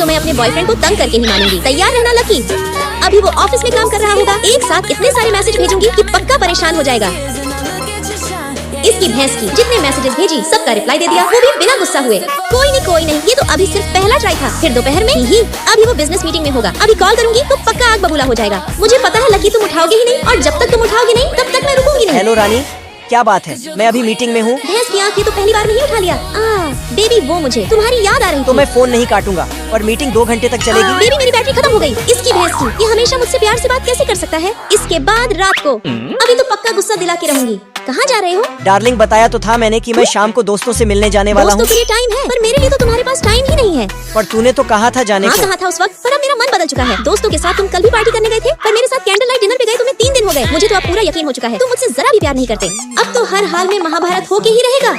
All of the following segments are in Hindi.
तो मैं अपने बॉयफ्रेंड को तंग करके ही मानूंगी। तैयार रहना लकी। अभी वो ऑफिस में काम कर रहा होगा। एक साथ इतने सारे मैसेज भेजूंगी कि पक्का परेशान हो जाएगा। इसकी भैंस की जितने मैसेजेस भेजी सबका रिप्लाई दे दिया, वो भी बिना गुस्सा हुए। कोई नहीं, ये तो अभी सिर्फ पहला ट्राई था। फिर दोपहर में ही अभी वो बिजनेस मीटिंग में होगा। अभी कॉल करूंगी तो पक्का आग बबूला हो जाएगा। मुझे पता है लकी तुम उठाओगे ही नहीं, और जब तक तुम उठाओगे नहीं तब तक मैं रुकूंगी नहीं। हेलो रानी, क्या बात है? मैं अभी मीटिंग में हूँ। भैंस की आँख, ये तो पहली बार नहीं उठा लिया। बेबी वो मुझे तुम्हारी याद आ रही तो मैं फोन नहीं काटूंगा और मीटिंग 2 घंटे तक चलेगी। बेबी मेरी बैटरी खत्म हो गई। इसकी भैंस की, ये हमेशा मुझसे प्यार से बात कैसे कर सकता है? इसके बाद रात को अभी तो पक्का गुस्सा दिला के रहूंगी। कहाँ जा रहे हो? डार्लिंग बताया तो था मैंने कि मैं शाम को दोस्तों से मिलने जाने वाला हूँ। दोस्तों के लिए टाइम है, पर मेरे लिए तो तुम्हारे पास टाइम ही नहीं है। पर तूने तो कहा था जाने को। कहा था उस वक्त, पर अब मेरा मन बदल चुका है। दोस्तों के साथ तुम कल भी पार्टी करने गए थे, पर मेरे साथ कैंडल लाइट डिनर पे गए तुम्हें 3 दिन हो गए। मुझे तो अब पूरा यकीन हो चुका है तुम मुझसे जरा भी प्यार नहीं करते। अब तो हर हाल में महाभारत होके ही रहेगा।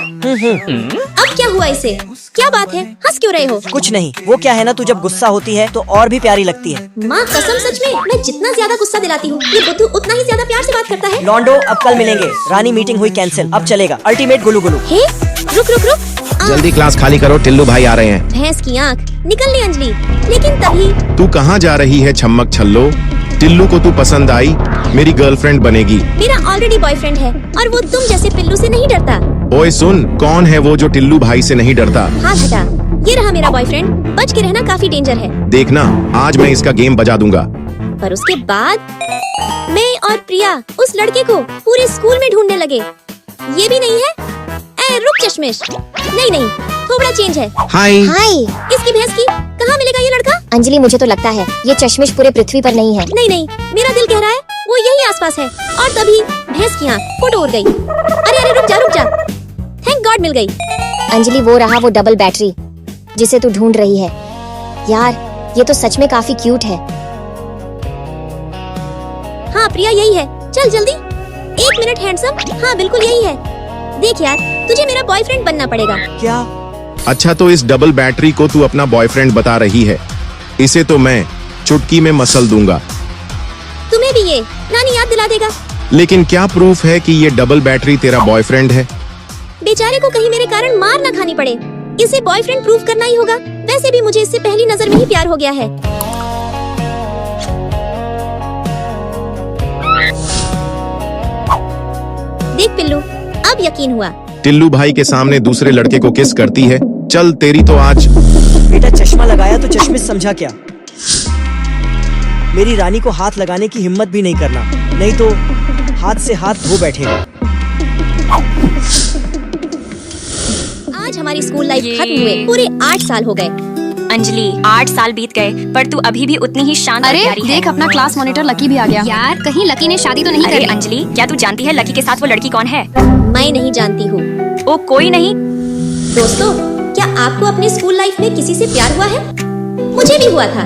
अब क्या हुआ इसे? क्या बात है, हंस क्यों रहे हो? कुछ नहीं, वो क्या है ना, तू जब गुस्सा होती है तो और भी प्यारी लगती है। माँ कसम, सच में मैं जितना ज्यादा गुस्सा दिलाती हूँ ये बुद्धू उतना ही ज्यादा प्यार से बात करता है। लॉन्डो अब कल मिलेंगे। रानी मीटिंग हुई कैंसिल, अब चलेगा अल्टीमेट गुलू गुलू। हे रुक। जल्दी क्लास खाली करो, टिल्लू भाई आ रहे हैं। भैंस की आँख, निकल ली अंजलि। लेकिन तभी तू कहाँ जा रही है छम्मक छल्लो? टिल्लू को तू पसंद आई, मेरी गर्लफ्रेंड बनेगी। मेरा ऑलरेडी बॉयफ्रेंड है और वो तुम जैसे पिल्लू से नहीं डरता। ओए सुन, कौन है वो जो टिल्लू भाई से नहीं डरता? हाथ हटा, ये रहा मेरा बॉयफ्रेंड। बच के रहना, काफी डेंजर है। देखना आज मैं इसका गेम बजा दूंगा। पर उसके बाद मैं और प्रिया उस लड़के को पूरे स्कूल में ढूंढने लगे। ये भी नहीं है। रुक चश्मिश, नहीं थोड़ा चेंज है। हाय इसकी भैंस की, कहाँ मिलेगा ये लड़का? अंजलि मुझे तो लगता है ये चश्मिश पूरे पृथ्वी पर नहीं है। नहीं, मेरा दिल कह रहा है वो यही आसपास है। और तभी भैंस की आँख फोटो उड़ गई। अरे रुक जा। थैंक गॉड मिल गई। अंजलि वो रहा वो डबल बैटरी जिसे तू ढूंढ रही है। यार ये तो सच में काफी क्यूट है। हाँ प्रिया यही है। चल जल्दी, 1 मिनट हैंडसम। हाँ बिल्कुल यही है। देख यार, तुझे मेरा बॉयफ्रेंड बनना पड़ेगा। क्या? अच्छा तो इस डबल बैटरी को तू अपना बॉयफ्रेंड बता रही है? इसे तो मैं चुटकी में मसल दूंगा। तुम्हें भी ये नानी याद दिला देगा। लेकिन क्या प्रूफ है कि ये डबल बैटरी तेरा बॉयफ्रेंड है? बेचारे को कहीं मेरे कारण मार न खानी पड़े, इसे बॉयफ्रेंड प्रूफ करना ही होगा। वैसे भी मुझे इससे पहली नजर में ही प्यार हो गया है। देख पिल्लू, अब यकीन हुआ। टिल्लू भाई के सामने दूसरे लड़के को किस करती है। चल तेरी तो आज। बेटा चश्मा लगाया तो चश्मिश समझा क्या? मेरी रानी को हाथ लगाने की हिम्मत भी नहीं करना, नहीं तो हाथ से हाथ धो बैठेगा। आज हमारी स्कूल लाइफ खत्म हुए पूरे 8 साल हो गए। अंजलि 8 साल बीत गए पर तू अभी भी उतनी ही शांत और प्यारी है। देख अपना क्लास मॉनिटर लकी भी आ गया। यार कहीं लकी ने शादी तो नहीं अरे करी? अंजलि, क्या तू जानती है लकी के साथ वो लड़की कौन है? मैं नहीं जानती हूँ। ओ कोई नहीं। दोस्तों, क्या आपको अपने स्कूल लाइफ में किसी से प्यार हुआ है? मुझे भी हुआ था।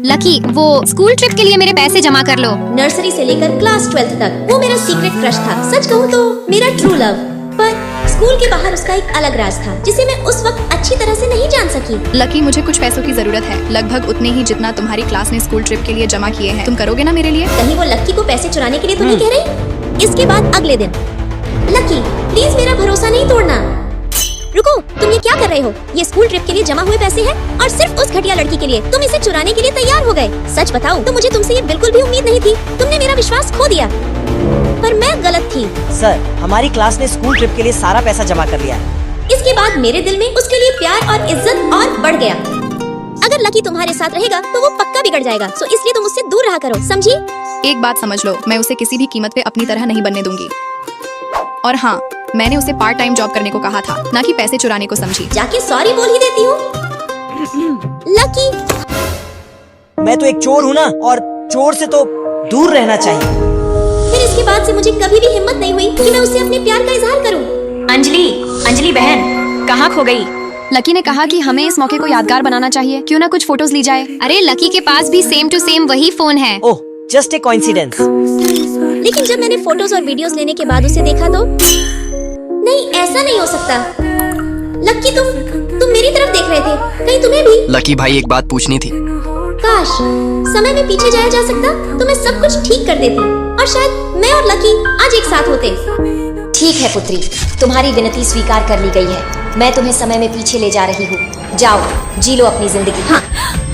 लकी वो स्कूल ट्रिप के लिए मेरे पैसे जमा कर लो। नर्सरी से लेकर क्लास 12th तक वो मेरा सीक्रेट क्रश था। सच कहूँ तो मेरा ट्रू लव। पर स्कूल के बाहर उसका एक अलग राज था जिसे मैं उस वक्त अच्छी तरह से नहीं जान सकी। लकी मुझे कुछ पैसों की जरूरत है, लगभग उतने ही जितना तुम्हारी क्लास ने स्कूल ट्रिप के लिए जमा किए हैं। तुम करोगे ना मेरे लिए? कहीं वो लक्की को पैसे चुराने के लिए तो नहीं कह रही? इसके बाद अगले दिन, लक्की प्लीज मेरा भरोसा नहीं तोड़ना। रुको, तुम ये क्या कर रहे हो? ये स्कूल ट्रिप के लिए जमा हुए पैसे हैं और सिर्फ उस घटिया लड़की के लिए तुम इसे चुराने के लिए तैयार हो गए। सच बताऊं तो मुझे तुमसे ये बिल्कुल भी उम्मीद नहीं थी। तुमने मेरा विश्वास खो दिया, पर मैं गलत थी। सर, हमारी क्लास ने स्कूल ट्रिप के लिए सारा पैसा जमा कर लिया है। इसके बाद मेरे दिल में उसके लिए प्यार और इज्जत और बढ़ गया। अगर लकी तुम्हारे साथ रहेगा तो वो पक्का बिगड़ जाएगा, सो इसलिए तुम उससे दूर रहा करो, समझी? एक बात समझ लो, मैं उसे किसी भी कीमत पे अपनी तरह नहीं बनने दूंगी। और हाँ, मैंने उसे पार्ट टाइम जॉब करने को कहा था, ना कि पैसे चुराने को, समझी? जाके सॉरी बोल ही देती हूँ। लकी, मैं तो एक चोर हूँ ना, और चोर से तो दूर रहना चाहिए। फिर इसके बाद से मुझे कभी भी हिम्मत नहीं हुई कि मैं उससे अपने प्यार का इजहार करूं। अंजलि बहन कहाँ खो गई? लकी ने कहा कि हमें इस मौके को यादगार बनाना चाहिए, क्यों ना कुछ फोटोज ली जाए। अरे लकी के पास भी सेम टू सेम वही फोन है। ओह, जस्ट ए कोइंसिडेंस। लेकिन जब मैंने फोटोज और वीडियोस लेने के बाद उसे देखा तो नहीं, ऐसा नहीं हो सकता। लकी तुम मेरी तरफ देख रहे थे, कहीं तुम्हें भी? लकी भाई एक बात पूछनी थी। काश समय में पीछे जाया जा सकता तो मैं सब कुछ ठीक कर देती और शायद मैं और लकी आज एक साथ होते। ठीक है पुत्री, तुम्हारी विनती स्वीकार कर ली गई है। मैं तुम्हें समय में पीछे ले जा रही हूँ। जाओ, जी लो अपनी जिंदगी। हाँ,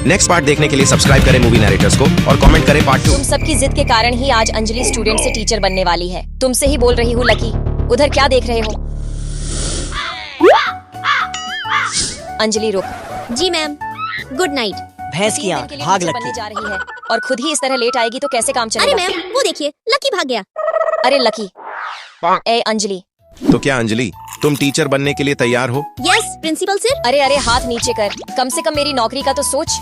नेक्स्ट पार्ट देखने के लिए सब्सक्राइब करें मूवी नरेटर्स को और कमेंट करें पार्ट 2। तुम सबकी जिद के कारण ही आज अंजलि स्टूडेंट से टीचर बनने वाली है। तुमसे ही बोल रही हूँ लकी। उधर क्या देख रहे हो? अंजलि रुक। जी मैम, गुड नाइट। भैंस की 3 दिन आंख, के लिए भाग टीचर लकी। बनने जा रही है और खुद ही इस तरह लेट आएगी तो कैसे काम अरे चलेगा? मैम, वो देखिए लकी भाग गया। अरे लकी। ए अंजलि। तो क्या अंजलि, तुम टीचर बनने के लिए तैयार हो? Yes principal sir. अरे अरे हाथ नीचे कर, कम से कम मेरी नौकरी का तो सोच।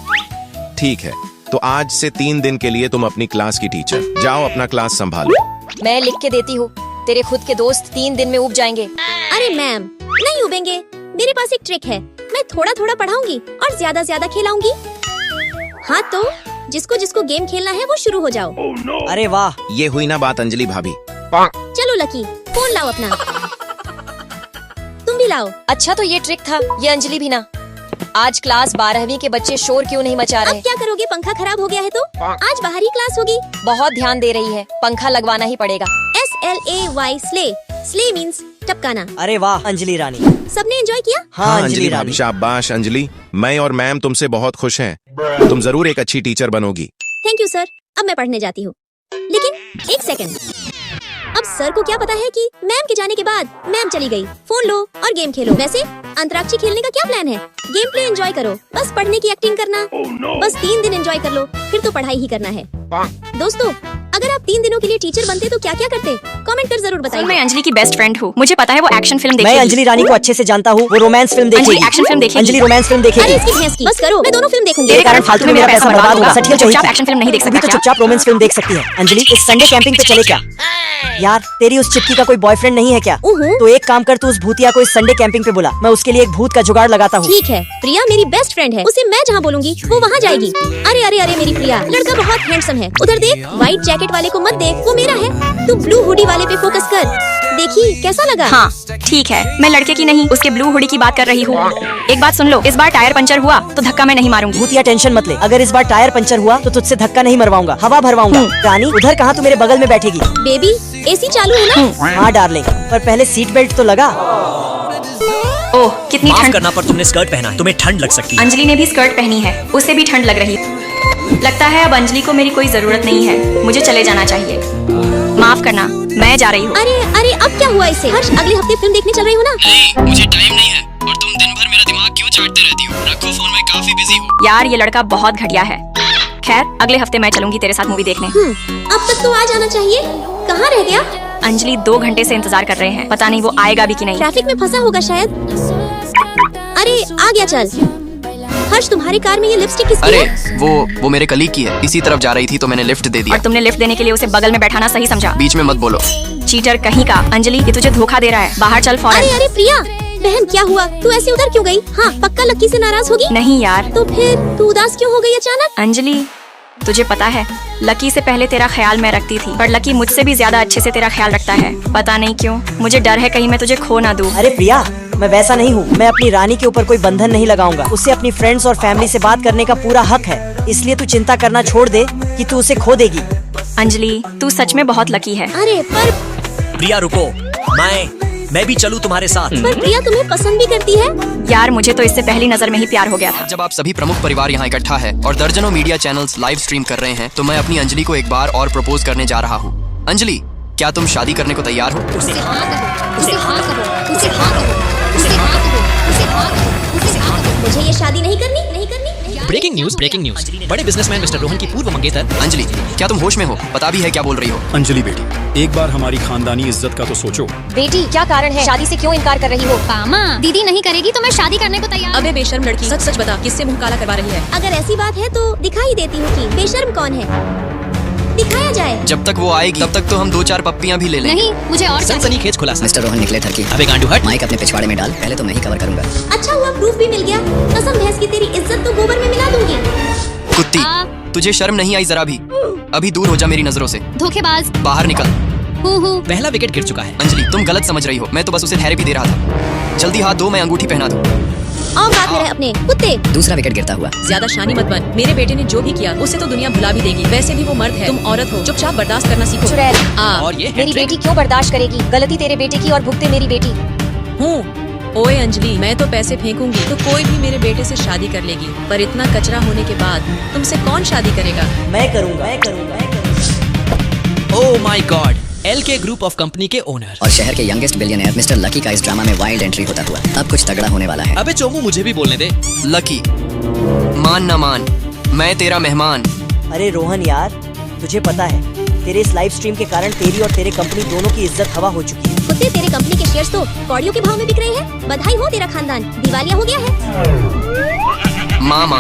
ठीक है, तो आज से 3 दिन के लिए तुम अपनी क्लास की टीचर। जाओ अपना क्लास संभालो। मैं लिख के देती हूँ, तेरे खुद के दोस्त 3 दिन में उब जाएंगे। अरे मैम, नहीं उबेंगे। मेरे पास एक ट्रिक है, मैं थोड़ा थोड़ा पढ़ाऊंगी और ज्यादा ज्यादा खिलाऊंगी। हाँ तो जिसको जिसको गेम खेलना है वो शुरू हो जाओ। अरे वाह, ये हुई ना बात अंजलि भाभी। चलो लकी, फोन लाओ अपना। तुम भी लाओ। अच्छा तो ये ट्रिक था, ये अंजलि भी ना। आज क्लास 12वीं के बच्चे शोर क्यों नहीं मचा अब रहे? क्या करोगे, पंखा खराब हो गया है तो? आज बाहरी क्लास होगी। बहुत ध्यान दे रही है, पंखा लगवाना ही पड़ेगा। SLAY slay. स्ले मीन्स टपकाना। अरे वाह अंजलि रानी। सबने एंजॉय किया? हाँ अंजलि रानी। शाबाश अंजलि, मैं और मैम तुमसे बहुत खुश हैं। तुम जरूर एक अच्छी टीचर बनोगी। Thank you sir. अब मैं पढ़ने जाती हूँ। लेकिन एक सेकंड, अब सर को क्या पता है कि मैम के जाने के बाद मैम चली गई। फोन लो और गेम खेलो। वैसे अंतराक्षी खेलने का क्या प्लान है? गेम प्ले एंजॉय करो, बस पढ़ने की एक्टिंग करना। बस 3 दिन एंजॉय कर लो, फिर तो पढ़ाई ही करना है। दोस्तों, अगर आप 3 दिनों के लिए टीचर बनते तो क्या क्या करते? कमेंट कर जरूर मैं बताइए। अंजलि की बेस्ट फ्रेंड हूँ। मुझे पता है वो एक्शन फिल्म मैं देखेगी। अंजलि रानी को अच्छे से जानता हूँ, वो रोमांस फिल्म अंजलि देखेगी। एक्शन फिल्म देखेगी। अंजलि रोमांस फिल्म अरे देखेगी। इसकी भैंस की, बस करो, मैं दोनों फिल्म देखूंगी। तेरे कारण फालतू में मेरा पैसा बर्बाद होगा। सटियल चुपचाप चाहिए। एक्शन फिल्म नहीं देख तू भी सकता तो क्या? चुपचाप रोमांस फिल्म देख सकती है। अंजलि इस संडे कैंपिंग पे चले क्या? यार तेरी उस चिपकी का कोई बॉयफ्रेंड नहीं है क्या? उहुं। तो एक काम कर, तू उस भूतिया को इस संडे कैंपिंग पे बुला। मैं उसके लिए एक भूत का जुगाड़ लगाता हूँ। ठीक है, प्रिया मेरी बेस्ट फ्रेंड है, उसे मैं जहाँ बोलूंगी वो वहाँ जाएगी। अरे अरे अरे मेरी प्रिया, लड़का बहुत हैंडसम है। उधर देख, व्हाइट जैकेट वाले को मत देख, वो मेरा है। तू ब्लू हुडी वाले पे फोकस कर। देखी कैसा लगा? हाँ ठीक है, मैं लड़के की नहीं उसके ब्लू हुडी की बात कर रही हूँ। एक बात सुन लो, इस बार टायर पंचर हुआ तो धक्का मैं नहीं मारूंगी। भूतिया टेंशन मत ले, अगर इस बार टायर पंचर हुआ तो तुझसे धक्का नहीं मरवाऊंगा, हवा भरवाऊंगा। रानी उधर कहाँ, तू मेरे बगल में बैठेगी। बेबी एसी चालू है ना? हाँ डार्लिंग, पर पहले सीट बेल्ट तो लगा। ओह कितनी माफ ठंड। करना पर तुमने स्कर्ट पहना है, तुम्हें ठंड लग सकती है। अंजलि ने भी स्कर्ट पहनी है, उसे भी ठंड लग रही। लगता है अब अंजलि को मेरी कोई जरूरत नहीं है, मुझे चले जाना चाहिए। माफ करना, मैं जा रही हूँ। अरे अरे अब क्या हुआ इससे? हर्ष अगले हफ्ते फिल्म देखने चल रही हो ना? मुझे टाइम नहीं है और तुम दिन भर मेरा दिमाग क्यों चाटते रहती हो? रखो फोन, मैं काफी बिजी हूँ। यार ये लड़का बहुत घटिया है। खैर अगले हफ्ते मैं चलूंगी तेरे साथ मूवी देखने। अब तक तो आ जाना चाहिए। कहाँ रह गया? अंजलि 2 घंटे से इंतजार कर रहे हैं, पता नहीं वो आएगा भी कि नहीं। ट्रैफिक में फंसा होगा शायद। अरे आ गया, चल। हर्ष तुम्हारी कार में ये लिपस्टिक किसकी अरे है? वो मेरे कलीग की है, इसी तरफ जा रही थी तो मैंने लिफ्ट दे दिया। और तुमने लिफ्ट देने के लिए उसे बगल में बैठाना सही समझा? बीच में मत बोलो। चीटर कहीं का। अंजलि ये तुझे धोखा दे रहा है, बाहर चल अरे फौरन। अरे प्रिया, बहन क्या हुआ? तू ऐसे उधर क्यों गई? हाँ पक्का लक्की से नाराज होगी। नहीं यार। तो फिर तू उदास क्यों हो गई अचानक? अंजलि तुझे पता है लकी से पहले तेरा ख्याल मैं रखती थी, पर लकी मुझसे भी ज्यादा अच्छे से तेरा ख्याल रखता है। पता नहीं क्यों, मुझे डर है कहीं मैं तुझे खो ना दूं। अरे प्रिया, मैं वैसा नहीं हूँ। मैं अपनी रानी के ऊपर कोई बंधन नहीं लगाऊंगा। उसे अपनी फ्रेंड्स और फैमिली से बात करने का पूरा हक है, इसलिए तू चिंता करना छोड़ दे कि तू उसे खो देगी। अंजलि तू सच में बहुत लकी है। अरे पर प्रिया रुको, मैं भी चलूं तुम्हारे साथ। प्रिया तुम्हें पसंद भी करती है? यार मुझे तो इससे पहली नजर में ही प्यार हो गया था। जब आप सभी प्रमुख परिवार यहाँ इकट्ठा है और दर्जनों मीडिया चैनल्स लाइव स्ट्रीम कर रहे हैं तो मैं अपनी अंजलि को एक बार और प्रपोज करने जा रहा हूँ। अंजलि, क्या तुम शादी करने को तैयार हो? मुझे ये शादी नहीं करनी, नहीं करनी। Breaking news. बड़े बिजनेसमैन मिस्टर रोहन की पूर्व मंगेतर। अंजलि, क्या तुम होश में हो? पता भी है क्या बोल रही हो? अंजलि बेटी, एक बार हमारी खानदानी इज्जत का तो सोचो। बेटी क्या कारण है, शादी से क्यों इनकार कर रही हो? पामा दीदी नहीं करेगी तो मैं शादी करने को तैयार। अबे बेशर्म लड़की, सच सच बता, किससे मुंह काला करवा रही है? अगर ऐसी बात है तो दिखा ही देती हूँ कि बेशर्म कौन है। दिखाया जाए। जब तक वो आएगी तब तक तो हम 2-4 पप्पियां भी ले लेंगे। नहीं, मुझे और सनसनी खेज खुलासा। मिस्टर रोहन निकले थरकी। अबे गांडू हट। माइक अपने पिछवाड़े में डाल, पहले तो मैं ही कवर करूंगा। अच्छा हुआ प्रूफ भी मिल गया। कसम भैंस की, तेरी इज्जत तो गोबर में मिला दूंगी। कुत्ती, तुझे शर्म नहीं आई जरा भी? अभी दूर हो जा मेरी नजरों से। धोखेबाज। बाहर निकल। पहला विकेट गिर चुका है। अंजलि तुम गलत समझ रही हो, मैं तो बस उसे थेरेपी दे रहा था। जल्दी हाथ दो, मैं अंगूठी पहना दूं। और बात में रहे अपने कुत्ते। दूसरा विकेट गिरता हुआ। ज्यादा शानी मत बन, मेरे बेटे ने जो भी किया उसे तो दुनिया भुला भी देगी। वैसे भी वो मर्द है, तुम औरत हो, चुपचाप बर्दाश्त करना सीखो। चुड़ैल। और ये मेरी बेटी क्यों बर्दाश्त करेगी? गलती तेरे बेटे की और भुगते मेरी बेटी। हूँ ओए अंजलि, मैं तो पैसे फेंकूंगी तो कोई भी मेरे बेटे से शादी कर लेगी, पर इतना कचरा होने के बाद तुमसे कौन शादी करेगा? मैं करूँगा। Oh my God, LK group of company के ओनर और शहर के यंगेस्ट बिलियनियर मिस्टर लकी का इस ड्रामा में वाइल्ड एंट्री होता हुआ अब कुछ तगड़ा होने वाला है। अबे चोमू, मुझे भी बोलने दे। लकी, मान न मान, मैं तेरा मेहमान। अरे रोहन यार, तुझे पता है तेरे इस लाइव स्ट्रीम के कारण तेरी और तेरे कंपनी दोनों की इज्जत हवा हो चुकी है। कुत्ते, तेरे कंपनी के शेयर्स तो कौड़ियों के भाव में बिक रहे हैं। बधाई हो, तेरा खानदान दिवालिया हो गया है। मामा,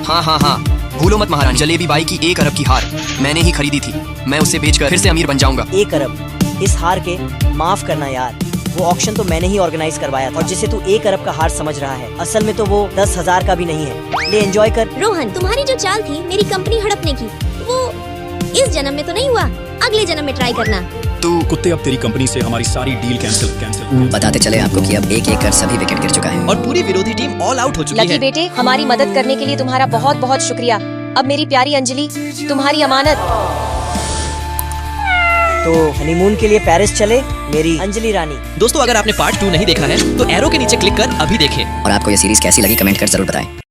हाँ, भूलो मत महारानी, जलेबी बाई की 1 अरब की हार मैंने ही खरीदी थी। मैं उसे बेचकर फिर से अमीर बन जाऊंगा। 1 अरब? इस हार के माफ करना यार, वो ऑक्शन तो मैंने ही ऑर्गेनाइज करवाया था, और जिसे तू 1 अरब का हार समझ रहा है, असल में तो वो 10,000 का भी नहीं है। ले एंजॉय कर। रोहन, तुम्हारी जो चाल थी मेरी कंपनी हड़पने की, वो इस जन्म में तो नहीं हुआ, अगले जन्म में ट्राई करना। तू कुत्ते, अब तेरी कंपनी से हमारी सारी डील कैंसिल। बताते चले आपको कि अब एक कर सभी विकेट गिर चुका है और पूरी विरोधी टीम ऑल आउट हो चुकी लकी है। बेटे, हमारी मदद करने के लिए तुम्हारा बहुत बहुत शुक्रिया। अब मेरी प्यारी अंजलि, तुम्हारी अमानत। तो हनीमून के लिए पेरिस चले मेरी अंजलि रानी। दोस्तों, अगर आपने पार्ट 2 नहीं देखा है तो एरो के नीचे क्लिक कर अभी देखें। और आपको ये सीरीज कैसी लगी कमेंट कर जरूर बताएं।